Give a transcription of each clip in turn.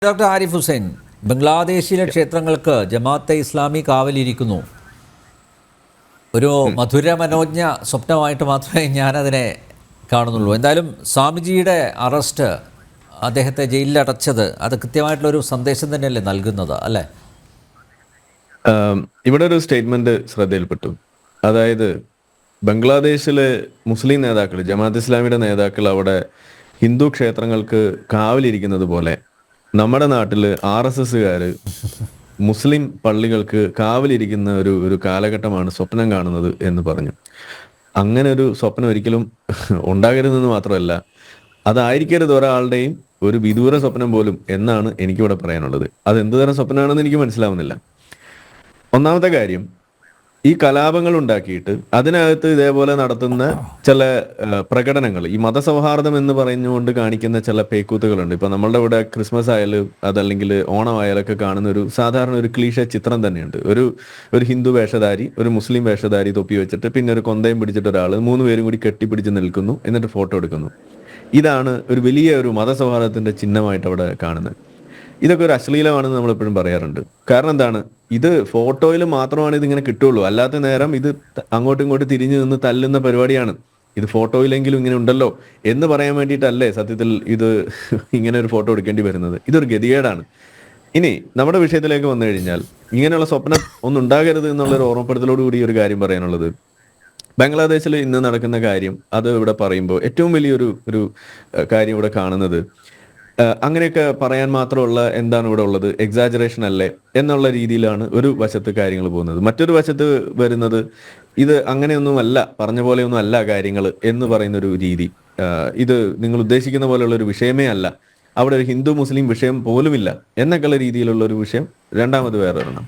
Doctor Arif Hussain, ബംഗ്ലാദേശിലെ ക്ഷേത്രങ്ങൾക്ക് ജമാഅത്തെ ഇസ്ലാമി കാവലിരിക്കുന്നു. ഒരു മധുര മനോജ്ഞ സ്വപ്നമായിട്ട് മാത്രമേ ഞാനതിനെ കാണുന്നുള്ളൂ. എന്തായാലും സ്വാമിജിയുടെ അറസ്റ്റ്, അദ്ദേഹത്തെ ജയിലിൽ അടച്ചത്, അത് കൃത്യമായിട്ടുള്ളൊരു സന്ദേശം തന്നെയല്ലേ നൽകുന്നത്, അല്ലേ? ഇവിടെ ഒരു സ്റ്റേറ്റ്മെന്റ് ശ്രദ്ധയിൽപ്പെട്ടു. അതായത് ബംഗ്ലാദേശിലെ മുസ്ലിം നേതാക്കൾ, ജമാഅത്ത് ഇസ്ലാമിയുടെ നേതാക്കൾ അവിടെ ഹിന്ദു ക്ഷേത്രങ്ങൾക്ക് കാവലിരിക്കുന്നത് പോലെ നമ്മുടെ നാട്ടിൽ RSSകാര് മുസ്ലിം പള്ളികൾക്ക് കാവലിരിക്കുന്ന ഒരു കാലഘട്ടമാണ് സ്വപ്നം കാണുന്നത് എന്ന് പറഞ്ഞു. അങ്ങനെ ഒരു സ്വപ്നം ഒരിക്കലും ഉണ്ടാകരുതെന്ന് മാത്രമല്ല, അതായിരിക്കരുത് ഒരാളുടെയും ഒരു വിദൂര സ്വപ്നം പോലും എന്നാണ് എനിക്കിവിടെ പറയാനുള്ളത്. അത് എന്ത് തരം സ്വപ്നമാണെന്ന് എനിക്ക് മനസ്സിലാവുന്നില്ല. ഒന്നാമത്തെ കാര്യം, ഈ കലാപങ്ങൾ ഉണ്ടാക്കിയിട്ട് അതിനകത്ത് ഇതേപോലെ നടത്തുന്ന ചില പ്രകടനങ്ങൾ, ഈ മതസൗഹാർദ്ദം എന്ന് പറഞ്ഞുകൊണ്ട് കാണിക്കുന്ന ചില പേക്കൂത്തുകളുണ്ട്. ഇപ്പൊ നമ്മളുടെ ഇവിടെ ക്രിസ്മസ് ആയാലും അതല്ലെങ്കിൽ ഓണം ആയാലൊക്കെ കാണുന്ന ഒരു സാധാരണ ഒരു ക്ലീഷ ചിത്രം തന്നെയുണ്ട്. ഒരു ഹിന്ദു വേഷധാരി, ഒരു മുസ്ലിം വേഷധാരി തൊപ്പി വെച്ചിട്ട് പിന്നെ ഒരു കൊന്തയും പിടിച്ചിട്ട് ഒരാൾ, 3 പേരും കൂടി കെട്ടിപ്പിടിച്ച് നിൽക്കുന്നു, എന്നിട്ട് ഫോട്ടോ എടുക്കുന്നു. ഇതാണ് ഒരു വലിയ ഒരു മതസൗഹാർദ്ദത്തിന്റെ ചിഹ്നമായിട്ട് അവിടെ കാണുന്നത്. ഇതൊക്കെ ഒരു അശ്ലീലമാണെന്ന് നമ്മൾ എപ്പോഴും പറയാറുണ്ട്. കാരണം എന്താണ്, ഇത് ഫോട്ടോയിൽ മാത്രമാണ് ഇതിങ്ങനെ കിട്ടുള്ളൂ. അല്ലാത്ത നേരം ഇത് അങ്ങോട്ടും ഇങ്ങോട്ടും തിരിഞ്ഞു നിന്ന് തല്ലുന്ന പരിപാടിയാണ്. ഇത് ഫോട്ടോയിലെങ്കിലും ഇങ്ങനെ ഉണ്ടല്ലോ എന്ന് പറയാൻ വേണ്ടിയിട്ടല്ലേ സത്യത്തിൽ ഇത് ഇങ്ങനെ ഒരു ഫോട്ടോ എടുക്കേണ്ടി വരുന്നത്. ഇതൊരു ഗതികേടാണ്. ഇനി നമ്മുടെ വിഷയത്തിലേക്ക് വന്നു കഴിഞ്ഞാൽ, ഇങ്ങനെയുള്ള സ്വപ്നം ഒന്നും ഉണ്ടാകരുത് എന്നുള്ളൊരു ഓർമ്മപ്പെടുത്തലോട് കൂടി ഒരു കാര്യം പറയാനുള്ളത്, ബംഗ്ലാദേശിൽ ഇന്ന് നടക്കുന്ന കാര്യം അത് ഇവിടെ പറയുമ്പോൾ ഏറ്റവും വലിയൊരു കാര്യം ഇവിടെ കാണുന്നത്, അങ്ങനെയൊക്കെ പറയാൻ മാത്രമുള്ള എന്താണ് ഇവിടെ ഉള്ളത്, എക്സാജറേഷൻ അല്ലേ എന്നുള്ള രീതിയിലാണ് ഒരു വശത്ത് കാര്യങ്ങൾ പോകുന്നത്. മറ്റൊരു വശത്ത് വരുന്നത്, ഇത് അങ്ങനെയൊന്നുമല്ല, പറഞ്ഞ പോലെയൊന്നും അല്ല കാര്യങ്ങൾ എന്ന് പറയുന്ന ഒരു രീതി. ഇത് നിങ്ങൾ ഉദ്ദേശിക്കുന്ന പോലെയുള്ള ഒരു വിഷയമേ അല്ല, അവിടെ ഒരു ഹിന്ദു മുസ്ലിം വിഷയം പോലുമില്ല എന്നൊക്കെയുള്ള രീതിയിലുള്ള ഒരു വിഷയം രണ്ടാമത് വേറെ ഒരെണ്ണം.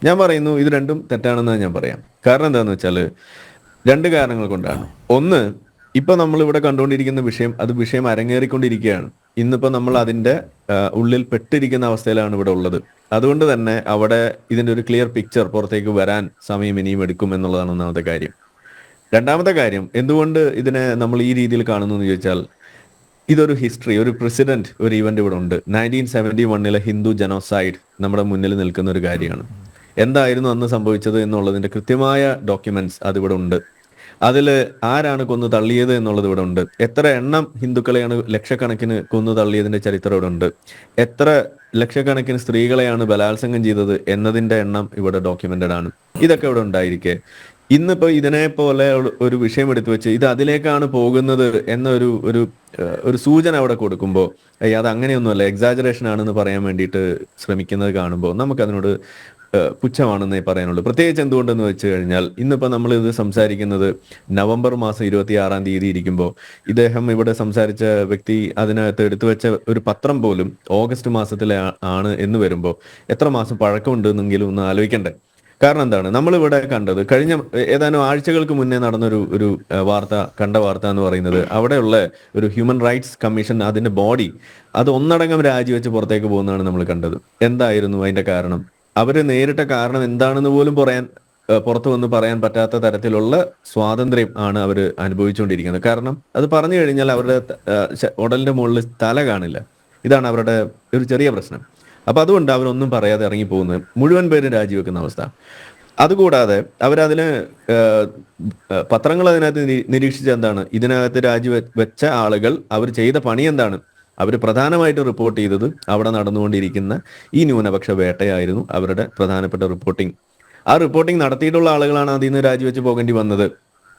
ഞാൻ പറയുന്നു ഇത് രണ്ടും തെറ്റാണെന്ന് ഞാൻ പറയാം. കാരണം എന്താണെന്ന് വെച്ചാൽ 2 കാരണങ്ങൾ കൊണ്ടാണ്. ഒന്ന്, ഇപ്പൊ നമ്മൾ ഇവിടെ കണ്ടുകൊണ്ടിരിക്കുന്ന വിഷയം, അത് വിഷയം അരങ്ങേറിക്കൊണ്ടിരിക്കുകയാണ്. ഇന്നിപ്പോ നമ്മൾ അതിന്റെ ഉള്ളിൽ പെട്ടിരിക്കുന്ന അവസ്ഥയിലാണ് ഇവിടെ ഉള്ളത്. അതുകൊണ്ട് തന്നെ അവിടെ ഇതിന്റെ ഒരു ക്ലിയർ പിക്ചർ പുറത്തേക്ക് വരാൻ സമയം ഇനിയും എടുക്കും എന്നുള്ളതാണ് ഒന്നാമത്തെ കാര്യം. രണ്ടാമത്തെ കാര്യം, എന്തുകൊണ്ട് ഇതിനെ നമ്മൾ ഈ രീതിയിൽ കാണുന്നു എന്ന് ചോദിച്ചാൽ, ഇതൊരു ഹിസ്റ്ററി, ഒരു പ്രസിഡന്റ്, ഒരു ഇവന്റ് ഇവിടെ ഉണ്ട്. 1971 ഹിന്ദു ജനോസൈഡ് നമ്മുടെ മുന്നിൽ നിൽക്കുന്ന ഒരു കാര്യമാണ്. എന്തായിരുന്നു അന്ന് സംഭവിച്ചത് എന്നുള്ളതിന്റെ കൃത്യമായ ഡോക്യുമെന്റ്സ് അതിവിടെ ഉണ്ട്. അതിൽ ആരാണ് കൊന്നു തള്ളിയത് എന്നുള്ളത് ഇവിടെ ഉണ്ട്. എത്ര എണ്ണം ഹിന്ദുക്കളെയാണ് ലക്ഷക്കണക്കിന് കൊന്നു തള്ളിയതിന്റെ ചരിത്രം ഇവിടെ ഉണ്ട്. എത്ര ലക്ഷക്കണക്കിന് സ്ത്രീകളെയാണ് ബലാത്സംഗം ചെയ്തത് എന്നതിന്റെ എണ്ണം ഇവിടെ ഡോക്യുമെന്റഡ് ആണ്. ഇതൊക്കെ ഇവിടെ ഉണ്ടായിരിക്കെ ഇന്നിപ്പോ ഇതിനെ പോലെ ഒരു വിഷയം എടുത്തു വെച്ച് ഇത് അതിലേക്കാണ് പോകുന്നത് എന്ന ഒരു സൂചന അവിടെ കൊടുക്കുമ്പോൾ, അത് അങ്ങനെയൊന്നുമല്ല, എക്സാജറേഷൻ ആണെന്ന് പറയാൻ വേണ്ടിയിട്ട് ശ്രമിക്കുന്നത് കാണുമ്പോൾ നമുക്കതിനോട് പുച്ഛമാണെന്നേ പറയാനുള്ളൂ. പ്രത്യേകിച്ച് എന്തുകൊണ്ടെന്ന് വെച്ച് കഴിഞ്ഞാൽ, ഇന്നിപ്പോൾ നമ്മൾ ഇത് സംസാരിക്കുന്നത് നവംബർ മാസം 26-ാം തീയതി ഇരിക്കുമ്പോൾ, ഇദ്ദേഹം ഇവിടെ സംസാരിച്ച വ്യക്തി അതിനകത്ത് എടുത്തു വെച്ച ഒരു പത്രം പോലും ഓഗസ്റ്റ് മാസത്തിലെ ആണ് എന്ന് വരുമ്പോൾ എത്ര മാസം പഴക്കമുണ്ടെന്നെങ്കിലും ഒന്ന് ആലോചിക്കണ്ടേ? കാരണം എന്താണ്, നമ്മളിവിടെ കണ്ടത് കഴിഞ്ഞ ഏതാനും ആഴ്ചകൾക്ക് മുന്നേ നടന്നൊരു കണ്ട വാർത്ത എന്ന് പറയുന്നത്, അവിടെയുള്ള ഒരു ഹ്യൂമൻ റൈറ്റ്സ് കമ്മീഷൻ, അതിന്റെ ബോഡി അത് ഒന്നടങ്കം രാജിവെച്ച് പുറത്തേക്ക് പോകുന്നതാണ് നമ്മൾ കണ്ടത്. എന്തായിരുന്നു അതിന്റെ കാരണം? അവര് നേരിട്ട കാരണം എന്താണെന്ന് പോലും പുറത്തു വന്ന് പറയാൻ പറ്റാത്ത തരത്തിലുള്ള സ്വാതന്ത്ര്യം ആണ് അവർ അനുഭവിച്ചുകൊണ്ടിരിക്കുന്നത്. കാരണം അത് പറഞ്ഞു കഴിഞ്ഞാൽ അവരുടെ ഉടലിന്റെ മുകളിൽ തല കാണില്ല. ഇതാണ് അവരുടെ ഒരു ചെറിയ പ്രശ്നം. അപ്പൊ അതുകൊണ്ട് അവരൊന്നും പറയാതെ ഇറങ്ങി പോകുന്നത്, മുഴുവൻ പേരും രാജിവെക്കുന്ന അവസ്ഥ. അതുകൂടാതെ അവരതിന് പത്രങ്ങൾ അതിനകത്ത് നിരീക്ഷിച്ച എന്താണ്, ഇതിനകത്ത് രാജിവെച്ച ആളുകൾ അവർ ചെയ്ത പണി എന്താണ്? അവർ പ്രധാനമായിട്ട് റിപ്പോർട്ട് ചെയ്തത് അവിടെ നടന്നുകൊണ്ടിരിക്കുന്ന ഈ ന്യൂനപക്ഷ വേട്ടയായിരുന്നു അവരുടെ പ്രധാനപ്പെട്ട റിപ്പോർട്ടിംഗ്. ആ റിപ്പോർട്ടിംഗ് നടത്തിയിട്ടുള്ള ആളുകളാണ് അതിൽ നിന്ന് രാജിവെച്ച് പോകേണ്ടി വന്നത്.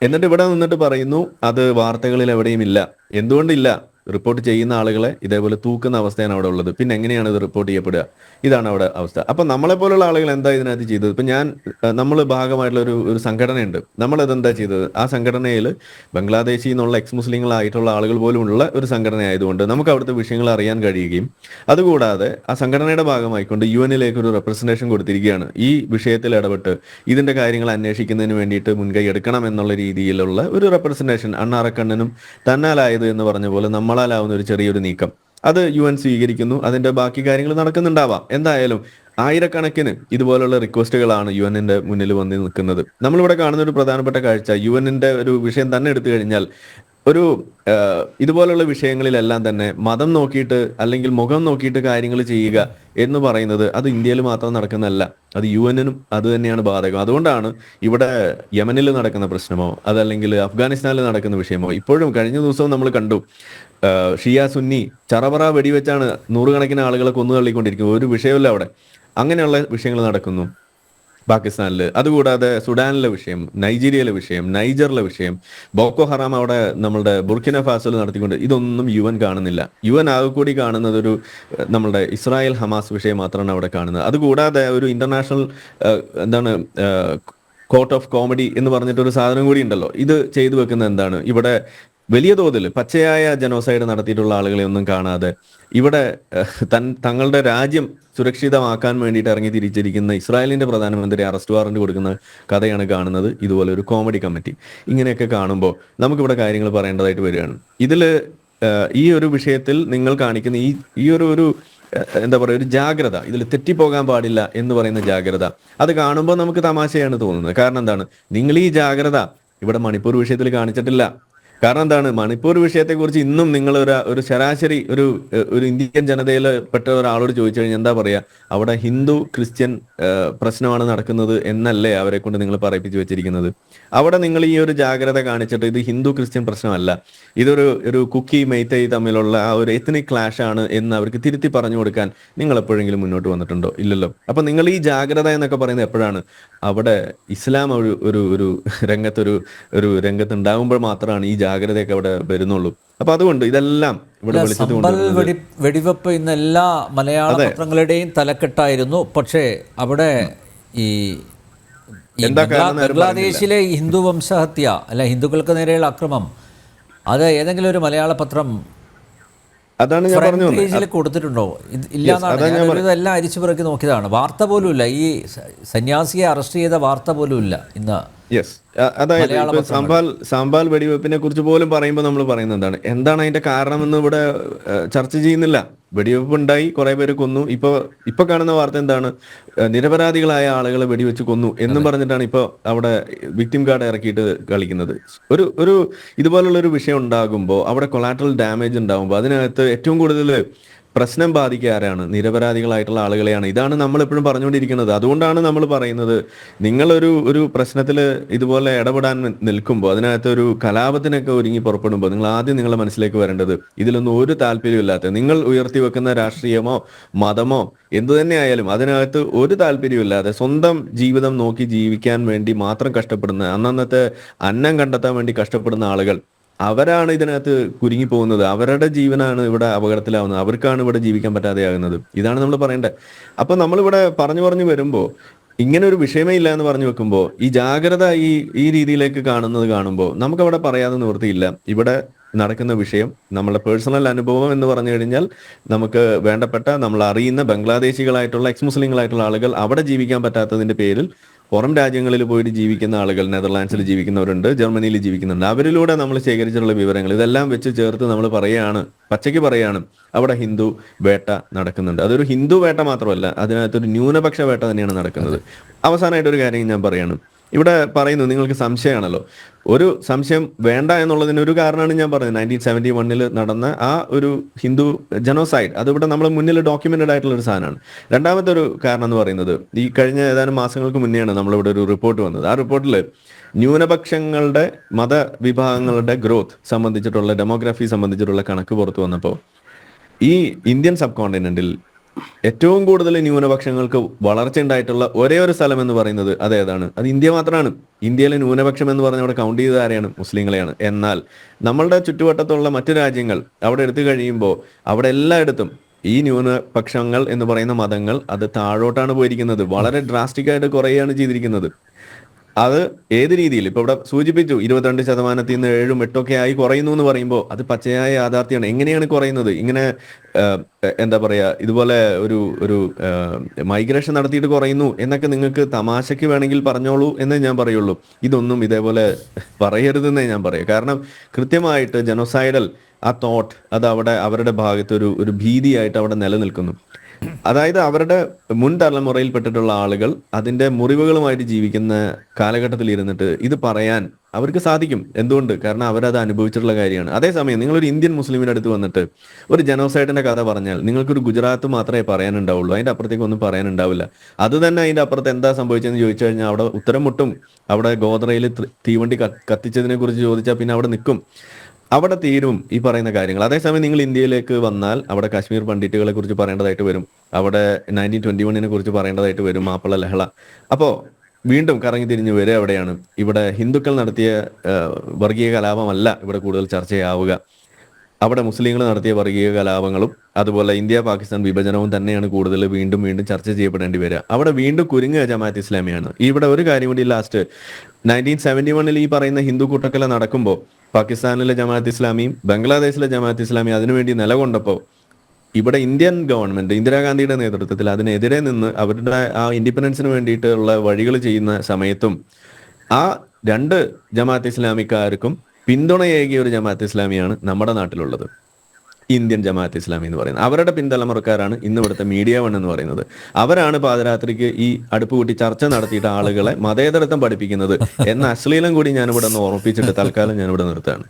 എന്നിട്ട് ഇവിടെ നിന്നിട്ട് പറയുന്നു അത് വാർത്തകളിൽ എവിടെയും ഇല്ല. എന്തുകൊണ്ടില്ല? റിപ്പോർട്ട് ചെയ്യുന്ന ആളുകളെ ഇതേപോലെ തൂക്കുന്ന അവസ്ഥയാണ് അവിടെ ഉള്ളത്. പിന്നെ എങ്ങനെയാണ് ഇത് റിപ്പോർട്ട് ചെയ്യപ്പെടുക? ഇതാണ് അവിടെ അവസ്ഥ. അപ്പൊ നമ്മളെ പോലുള്ള ആളുകൾ എന്താ ഇതിനകത്ത് ചെയ്തത്? ഇപ്പൊ നമ്മൾ ഭാഗമായിട്ടുള്ള ഒരു സംഘടനയുണ്ട്. നമ്മളതെന്താ ചെയ്തത്? ആ സംഘടനയിൽ ബംഗ്ലാദേശിൽ നിന്നുള്ള എക്സ് മുസ്ലിങ്ങളായിട്ടുള്ള ആളുകൾ പോലും ഉള്ള ഒരു സംഘടന ആയതുകൊണ്ട് നമുക്ക് അവിടുത്തെ വിഷയങ്ങൾ അറിയാൻ കഴിയുകയും, അതുകൂടാതെ ആ സംഘടനയുടെ ഭാഗമായിക്കൊണ്ട് UN ഒരു റെപ്രസെന്റേഷൻ കൊടുത്തിരിക്കുകയാണ്. ഈ വിഷയത്തിൽ ഇടപെട്ട് ഇതിന്റെ കാര്യങ്ങൾ അന്വേഷിക്കുന്നതിന് വേണ്ടിയിട്ട് മുൻകൈ എടുക്കണം എന്നുള്ള രീതിയിലുള്ള ഒരു റെപ്രസെന്റേഷൻ, അണ്ണാറക്കണ്ണനും തന്നാലായത് എന്ന് പറഞ്ഞ പോലെ നമ്മളാലാവുന്ന ഒരു ചെറിയൊരു നീക്കം അത് UN സ്വീകരിക്കുന്നു. അതിന്റെ ബാക്കി കാര്യങ്ങൾ നടക്കുന്നുണ്ടാവാം. എന്തായാലും ആയിരക്കണക്കിന് ഇതുപോലുള്ള റിക്വസ്റ്റുകളാണ് UN മുന്നിൽ വന്ന് നിൽക്കുന്നത്. നമ്മളിവിടെ കാണുന്ന ഒരു പ്രധാനപ്പെട്ട കാഴ്ച, UN ഒരു വിഷയം തന്നെ എടുത്തു കഴിഞ്ഞാൽ ഒരു ഇതുപോലുള്ള വിഷയങ്ങളിലെല്ലാം തന്നെ മതം നോക്കിയിട്ട് അല്ലെങ്കിൽ മുഖം നോക്കിയിട്ട് കാര്യങ്ങൾ ചെയ്യുക എന്ന് പറയുന്നത് അത് ഇന്ത്യയിൽ മാത്രം നടക്കുന്നതല്ല, അത് UN-നും അത് തന്നെയാണ് ബാധകം. അതുകൊണ്ടാണ് ഇവിടെ യമനിൽ നടക്കുന്ന പ്രശ്നമോ അതല്ലെങ്കിൽ അഫ്ഗാനിസ്ഥാനിൽ നടക്കുന്ന വിഷയമോ ഇപ്പോഴും കഴിഞ്ഞ ദിവസവും നമ്മൾ കണ്ടു, ഷിയ സുന്നി ചറപറ വെടിവെച്ചാണ് നൂറുകണക്കിന് ആളുകളെ കൊന്നു തള്ളിക്കൊണ്ടിരിക്കുന്നത്. ഒരു വിഷയമില്ല അവിടെ. അങ്ങനെയുള്ള വിഷയങ്ങൾ നടക്കുന്നു പാകിസ്ഥാനിൽ. അതുകൂടാതെ സുഡാനിലെ വിഷയം, നൈജീരിയയിലെ വിഷയം, നൈജറിലെ വിഷയം, ബോക്കോ ഹറാം അവിടെ നമ്മളുടെ ബുർക്കിന ഫാസോയിൽ നടത്തിക്കൊണ്ട്, ഇതൊന്നും UN കാണുന്നില്ല. UN ആകെ കൂടി കാണുന്നത് ഒരു നമ്മളുടെ ഇസ്രായേൽ ഹമാസ് വിഷയം മാത്രമാണ് അവിടെ കാണുന്നത്. അതുകൂടാതെ ഒരു ഇന്റർനാഷണൽ എന്താണ് കോർട്ട് ഓഫ് കോമഡി എന്ന് പറഞ്ഞിട്ട് ഒരു സാധനം കൂടി ഉണ്ടല്ലോ. ഇത് ചെയ്തു വെക്കുന്നത് എന്താണ്? ഇവിടെ വലിയ തോതിൽ പച്ചയായ ജനോസൈഡ് നടത്തിയിട്ടുള്ള ആളുകളെ ഒന്നും കാണാതെ ഇവിടെ തങ്ങളുടെ രാജ്യം സുരക്ഷിതമാക്കാൻ വേണ്ടിയിട്ട് ഇറങ്ങി തിരിച്ചിരിക്കുന്ന ഇസ്രായേലിന്റെ പ്രധാനമന്ത്രി അറസ്റ്റ് വാറന്റ് കൊടുക്കുന്ന കഥയാണ് കാണുന്നത്. ഇതുപോലെ ഒരു കോമഡി കമ്മിറ്റി. ഇങ്ങനെയൊക്കെ കാണുമ്പോൾ നമുക്കിവിടെ കാര്യങ്ങൾ പറയേണ്ടതായിട്ട് വരികയാണ്. ഇതിൽ ഈ ഒരു വിഷയത്തിൽ നിങ്ങൾ കാണിക്കുന്ന ഈ ഒരു എന്താ പറയുക, ഒരു ജാഗ്രത, ഇതിൽ തെറ്റിപ്പോകാൻ പാടില്ല എന്ന് പറയുന്ന ജാഗ്രത, അത് കാണുമ്പോൾ നമുക്ക് തമാശയാണ് തോന്നുന്നത്. കാരണം എന്താണ്, നിങ്ങൾ ഈ ജാഗ്രത ഇവിടെ മണിപ്പൂർ വിഷയത്തിൽ കാണിച്ചിട്ടില്ല. കാരണം എന്താണ്, മണിപ്പൂർ വിഷയത്തെക്കുറിച്ച് ഇന്നും നിങ്ങൾ ഒരു ശരാശരി ഒരു ഇന്ത്യൻ ജനതയിൽ പെട്ട ഒരാളോട് ചോദിച്ചു കഴിഞ്ഞാൽ എന്താ പറയാ, അവിടെ ഹിന്ദു ക്രിസ്ത്യൻ പ്രശ്നമാണ് നടക്കുന്നത് എന്നല്ലേ അവരെ കൊണ്ട് നിങ്ങൾ പറയിപ്പിച്ചു വെച്ചിരിക്കുന്നത്. അവിടെ നിങ്ങൾ ഈ ഒരു ജാഗ്രത കാണിച്ചിട്ട് ഇത് ഹിന്ദു ക്രിസ്ത്യൻ പ്രശ്നമല്ല, ഇതൊരു കുക്കി മെയ്തൈ തമ്മിലുള്ള ആ ഒരു എത്നിക് ക്ലാഷ് ആണ് എന്ന് അവർക്ക് തിരുത്തി പറഞ്ഞു കൊടുക്കാൻ നിങ്ങൾ എപ്പോഴെങ്കിലും മുന്നോട്ട് വന്നിട്ടുണ്ടോ? ഇല്ലല്ലോ. അപ്പൊ നിങ്ങൾ ഈ ജാഗ്രത എന്നൊക്കെ പറയുന്നത് എപ്പോഴാണ്? അവിടെ ഇസ്ലാം ഒരു രംഗത്ത് ഉണ്ടാകുമ്പോൾ മാത്രമാണ് ഈ ജാഗ്രതയൊക്കെ അവിടെ വരുന്നുള്ളൂ. അപ്പൊ അതുകൊണ്ട് ഇതെല്ലാം ഇവിടെ വെടിവെപ്പ് ഇന്ന് എല്ലാ മലയാള പത്രങ്ങളുടെയും തലക്കെട്ടായിരുന്നു. പക്ഷേ അവിടെ ഈ ബംഗ്ലാദേശിലെ ഹിന്ദു വംശഹത്യ അല്ല ഹിന്ദുക്കൾക്ക് നേരെയുള്ള അക്രമം, അത് ഏതെങ്കിലും ഒരു മലയാള പത്രം അതാണ് ഞാൻ പറഞ്ഞു പേജിൽ കൊടുത്തിട്ടുണ്ടോ? ഇല്ലാന്നാണ്. ഇതെല്ലാം അരിച്ചു പിറക്കി നോക്കിയതാണ്. വാർത്ത പോലും ഇല്ല, ഈ സന്യാസിയെ അറസ്റ്റ് ചെയ്ത വാർത്ത പോലും ഇല്ല ഇന്ന്. യെസ്, അതായത് സാമ്പാൽ വെടിവെപ്പിനെ കുറിച്ച് പോലും പറയുമ്പോൾ നമ്മൾ പറയുന്നത് എന്താണ് അതിന്റെ കാരണമെന്ന് ഇവിടെ ചർച്ച ചെയ്യുന്നില്ല. വെടിവെപ്പ് ഉണ്ടായി, കുറെ പേര് കൊന്നു. ഇപ്പൊ കാണുന്ന വാർത്ത എന്താണ്? നിരപരാധികളായ ആളുകളെ വെടിവെച്ച് കൊന്നു എന്നും പറഞ്ഞിട്ടാണ് ഇപ്പൊ അവിടെ വിക്ടിം കാർഡ് ഇറക്കിയിട്ട് കളിക്കുന്നത്. ഒരു ഇതുപോലുള്ള ഒരു വിഷയം ഉണ്ടാകുമ്പോൾ അവിടെ കൊളാറ്ററൽ ഡാമേജ് ഉണ്ടാകുമ്പോൾ അതിനകത്ത് ഏറ്റവും കൂടുതൽ പ്രശ്നം ബാധിക്കുക ആരാണ്? നിരപരാധികളായിട്ടുള്ള ആളുകളെയാണ്. ഇതാണ് നമ്മൾ എപ്പോഴും പറഞ്ഞുകൊണ്ടിരിക്കുന്നത്. അതുകൊണ്ടാണ് നമ്മൾ പറയുന്നത്, നിങ്ങളൊരു പ്രശ്നത്തിൽ ഇതുപോലെ ഇടപെടാൻ നിൽക്കുമ്പോൾ, അതിനകത്ത് ഒരു കലാപത്തിനൊക്കെ ഒരുങ്ങി പുറപ്പെടുമ്പോൾ, നിങ്ങൾ ആദ്യം നിങ്ങളുടെ മനസ്സിലേക്ക് വരേണ്ടത് ഇതിലൊന്നും ഒരു താല്പര്യമില്ലാത്ത, നിങ്ങൾ ഉയർത്തി വെക്കുന്ന രാഷ്ട്രീയമോ മതമോ എന്തു തന്നെ ആയാലും അതിനകത്ത് ഒരു താല്പര്യമില്ലാതെ സ്വന്തം ജീവിതം നോക്കി ജീവിക്കാൻ വേണ്ടി മാത്രം കഷ്ടപ്പെടുന്ന, അന്നന്നത്തെ അന്നം കണ്ടെത്താൻ വേണ്ടി കഷ്ടപ്പെടുന്ന ആളുകൾ, അവരാണ് ഇതിനകത്ത് കുരുങ്ങി പോകുന്നത്. അവരുടെ ജീവനാണ് ഇവിടെ അപകടത്തിലാവുന്നത്. അവർക്കാണ് ഇവിടെ ജീവിക്കാൻ പറ്റാതെയാകുന്നത്. ഇതാണ് നമ്മൾ പറയേണ്ടത്. അപ്പൊ നമ്മളിവിടെ പറഞ്ഞു വരുമ്പോൾ ഇങ്ങനെ ഒരു വിഷയമേ ഇല്ല എന്ന് പറഞ്ഞു വെക്കുമ്പോൾ ഈ ജാഗ്രത ഈ രീതിയിലേക്ക് കാണുമ്പോൾ നമുക്കവിടെ പറയാതെ നിവൃത്തിയില്ല. ഇവിടെ നടക്കുന്ന വിഷയം നമ്മുടെ പേഴ്സണൽ അനുഭവം എന്ന് പറഞ്ഞു കഴിഞ്ഞാൽ നമുക്ക് വേണ്ടപ്പെട്ട നമ്മൾ അറിയുന്ന ബംഗ്ലാദേശികളായിട്ടുള്ള എക്സ് മുസ്ലിങ്ങളായിട്ടുള്ള ആളുകൾ അവിടെ ജീവിക്കാൻ പറ്റാത്തതിന്റെ പേരിൽ പുറം രാജ്യങ്ങളിൽ പോയിട്ട് ജീവിക്കുന്ന ആളുകൾ, നെതർലാൻഡ്സിൽ ജീവിക്കുന്നവരുണ്ട്, ജർമ്മനിയിൽ ജീവിക്കുന്നുണ്ട്. അവരിലൂടെ നമ്മൾ ശേഖരിച്ചിട്ടുള്ള വിവരങ്ങൾ ഇതെല്ലാം വെച്ച് ചേർത്ത് നമ്മൾ പച്ചയ്ക്ക് പറയാണ് അവിടെ ഹിന്ദു വേട്ട നടക്കുന്നുണ്ട്. അതൊരു ഹിന്ദു വേട്ട മാത്രമല്ല, അതിനകത്തൊരു ന്യൂനപക്ഷ വേട്ട തന്നെയാണ് നടക്കുന്നത്. അവസാനമായിട്ടൊരു കാര്യം ഞാൻ പറയാണ്. ഇവിടെ പറയുന്നു നിങ്ങൾക്ക് സംശയമാണല്ലോ. ഒരു സംശയം വേണ്ട എന്നുള്ളതിന് ഒരു കാരണമാണ് ഞാൻ പറഞ്ഞത്. 1971 നടന്ന ആ ഒരു ഹിന്ദു ജനോസൈഡ്, അതിവിടെ നമ്മൾ മുന്നിൽ ഡോക്യുമെന്റഡ് ആയിട്ടുള്ള ഒരു സാധനമാണ്. രണ്ടാമത്തെ ഒരു കാരണം എന്ന് പറയുന്നത്, ഈ കഴിഞ്ഞ ഏതാനും മാസങ്ങൾക്ക് മുന്നെയാണ് നമ്മളിവിടെ ഒരു റിപ്പോർട്ട് വന്നത്. ആ റിപ്പോർട്ടിൽ ന്യൂനപക്ഷങ്ങളുടെ മതവിഭാഗങ്ങളുടെ ഗ്രോത്ത് സംബന്ധിച്ചിട്ടുള്ള, ഡെമോഗ്രഫി സംബന്ധിച്ചിട്ടുള്ള കണക്ക് പുറത്തു വന്നപ്പോൾ ഈ ഇന്ത്യൻ സബ് കോണ്ടിനെന്റിൽ ഏറ്റവും കൂടുതൽ ന്യൂനപക്ഷങ്ങൾക്ക് വളർച്ച ഉണ്ടായിട്ടുള്ള ഒരേ ഒരു സ്ഥലം എന്ന് പറയുന്നത് അതേതാണ്? അത് ഇന്ത്യ മാത്രമാണ്. ഇന്ത്യയിലെ ന്യൂനപക്ഷം എന്ന് പറഞ്ഞാൽ അവിടെ കൗണ്ട് ചെയ്ത ആരെയാണ്? മുസ്ലിങ്ങളെയാണ്. എന്നാൽ നമ്മളുടെ ചുറ്റുവട്ടത്തുള്ള മറ്റു രാജ്യങ്ങൾ അവിടെ എടുത്തു കഴിയുമ്പോൾ അവിടെ എല്ലായിടത്തും ഈ ന്യൂനപക്ഷങ്ങൾ എന്ന് പറയുന്ന മതങ്ങൾ അത് താഴോട്ടാണ് പോയിരിക്കുന്നത്. വളരെ ഡ്രാസ്റ്റിക് ആയിട്ട് കുറയുകയാണ് ചെയ്തിരിക്കുന്നത്. അത് ഏത് രീതിയിൽ ഇപ്പൊ ഇവിടെ സൂചിപ്പിച്ചു, 22% നിന്ന് 7, 8 ആയി കുറയുന്നു എന്ന് പറയുമ്പോൾ അത് പച്ചയായ യാഥാർത്ഥ്യമാണ്. എങ്ങനെയാണ് കുറയുന്നത്? ഇങ്ങനെ എന്താ പറയാ, ഇതുപോലെ ഒരു മൈഗ്രേഷൻ നടത്തിയിട്ട് കുറയുന്നു എന്നൊക്കെ നിങ്ങൾക്ക് തമാശയ്ക്ക് വേണമെങ്കിൽ പറഞ്ഞോളൂ എന്നേ ഞാൻ പറയുള്ളൂ. ഇതൊന്നും ഇതേപോലെ പറയരുതെന്നേ ഞാൻ പറയൂ. കാരണം കൃത്യമായിട്ട് ജനോസൈഡൽ ആ തോട്ട് അത് അവിടെ അവരുടെ ഭാഗത്ത് ഒരു ഭീതിയായിട്ട് അവിടെ നിലനിൽക്കുന്നു. അതായത് അവരുടെ മുൻ തലമുറയിൽപ്പെട്ടിട്ടുള്ള ആളുകൾ അതിന്റെ മുറിവുകളുമായിട്ട് ജീവിക്കുന്ന കാലഘട്ടത്തിൽ ഇരുന്നിട്ട് ഇത് പറയാൻ അവർക്ക് സാധിക്കും. എന്തുകൊണ്ട്? കാരണം അവരത് അനുഭവിച്ചിട്ടുള്ള കാര്യമാണ്. അതേസമയം നിങ്ങളൊരു ഇന്ത്യൻ മുസ്ലിമിന്റെ അടുത്ത് വന്നിട്ട് ഒരു ജനോസൈഡിന്റെ കഥ പറഞ്ഞാൽ നിങ്ങൾക്കൊരു ഗുജറാത്ത് മാത്രമേ പറയാനുണ്ടാവുള്ളൂ, അതിന്റെ അപ്പുറത്തേക്ക് ഒന്നും പറയാനുണ്ടാവില്ല. അത് തന്നെ അതിന്റെ അപ്പുറത്ത് എന്താ സംഭവിച്ചതെന്ന് ചോദിച്ചു കഴിഞ്ഞാൽ അവിടെ ഉത്തരം മുട്ടും. അവിടെ ഗോദ്രയിൽ തീവണ്ടി കത്തിച്ചതിനെ കുറിച്ച് ചോദിച്ചാൽ പിന്നെ അവിടെ നിൽക്കും, അവിടെ തീരും ഈ പറയുന്ന കാര്യങ്ങൾ. അതേസമയം നിങ്ങൾ ഇന്ത്യയിലേക്ക് വന്നാൽ അവിടെ കാശ്മീർ പണ്ഡിറ്റുകളെ കുറിച്ച് പറയേണ്ടതായിട്ട് വരും, അവിടെ 1921 കുറിച്ച് പറയേണ്ടതായിട്ട് വരും, മാപ്പിള ലഹള. അപ്പോൾ വീണ്ടും കറങ്ങി തിരിഞ്ഞ് വരെ എവിടെയാണ്? ഇവിടെ ഹിന്ദുക്കൾ നടത്തിയ വർഗീയ കലാപമല്ല ഇവിടെ കൂടുതൽ ചർച്ചയാവുക, അവിടെ മുസ്ലിങ്ങൾ നടത്തിയ വർഗീയ കലാപങ്ങളും അതുപോലെ ഇന്ത്യ പാകിസ്ഥാൻ വിഭജനവും തന്നെയാണ് കൂടുതൽ വീണ്ടും വീണ്ടും ചർച്ച ചെയ്യപ്പെടേണ്ടി വരിക. അവിടെ വീണ്ടും കുരുങ്ങുക ജമാഅത്ത് ഇസ്ലാമിയാണ്. ഇവിടെ ഒരു കാര്യം കൂടി ലാസ്റ്റ്, 1971 ഈ പറയുന്ന ഹിന്ദു കൂട്ടക്കൊല നടക്കുമ്പോൾ പാകിസ്ഥാനിലെ ജമാഅത്ത് ഇസ്ലാമിയും ബംഗ്ലാദേശിലെ ജമാഅത്ത് ഇസ്ലാമിയും അതിനുവേണ്ടി നിലകൊണ്ടപ്പോൾ ഇവിടെ ഇന്ത്യൻ ഗവൺമെന്റ് ഇന്ദിരാഗാന്ധിയുടെ നേതൃത്വത്തിൽ അതിനെതിരെ നിന്ന് അവരുടെ ആ ഇൻഡിപെൻഡൻസിന് വേണ്ടിയിട്ടുള്ള വഴികൾ ചെയ്യുന്ന സമയത്തും ആ രണ്ട് ജമാഅത്ത് ഇസ്ലാമിക്കാർക്കും പിന്തുണയേകിയ ഒരു ജമാഅത്ത് ഇസ്ലാമിയാണ് നമ്മുടെ നാട്ടിലുള്ളത്, ഇന്ത്യൻ ജമാഅത്ത് ഇസ്ലാമി എന്ന് പറയുന്നത്. അവരുടെ പിന്തലമുറക്കാരാണ് ഇന്ന് ഇവിടുത്തെ മീഡിയ വൺ എന്ന് പറയുന്നത്. അവരാണ് പാതിരാത്രിക്ക് ഈ അടുപ്പ് കൂട്ടി ചർച്ച നടത്തിയിട്ട് ആളുകളെ മതേതരത്വം പഠിപ്പിക്കുന്നത് എന്ന അശ്ലീലം കൂടി ഞാനിവിടെ ഒന്ന് ഓർമ്മിപ്പിച്ചിട്ട് തൽക്കാലം ഞാനിവിടെ നിർത്തുകയാണ്.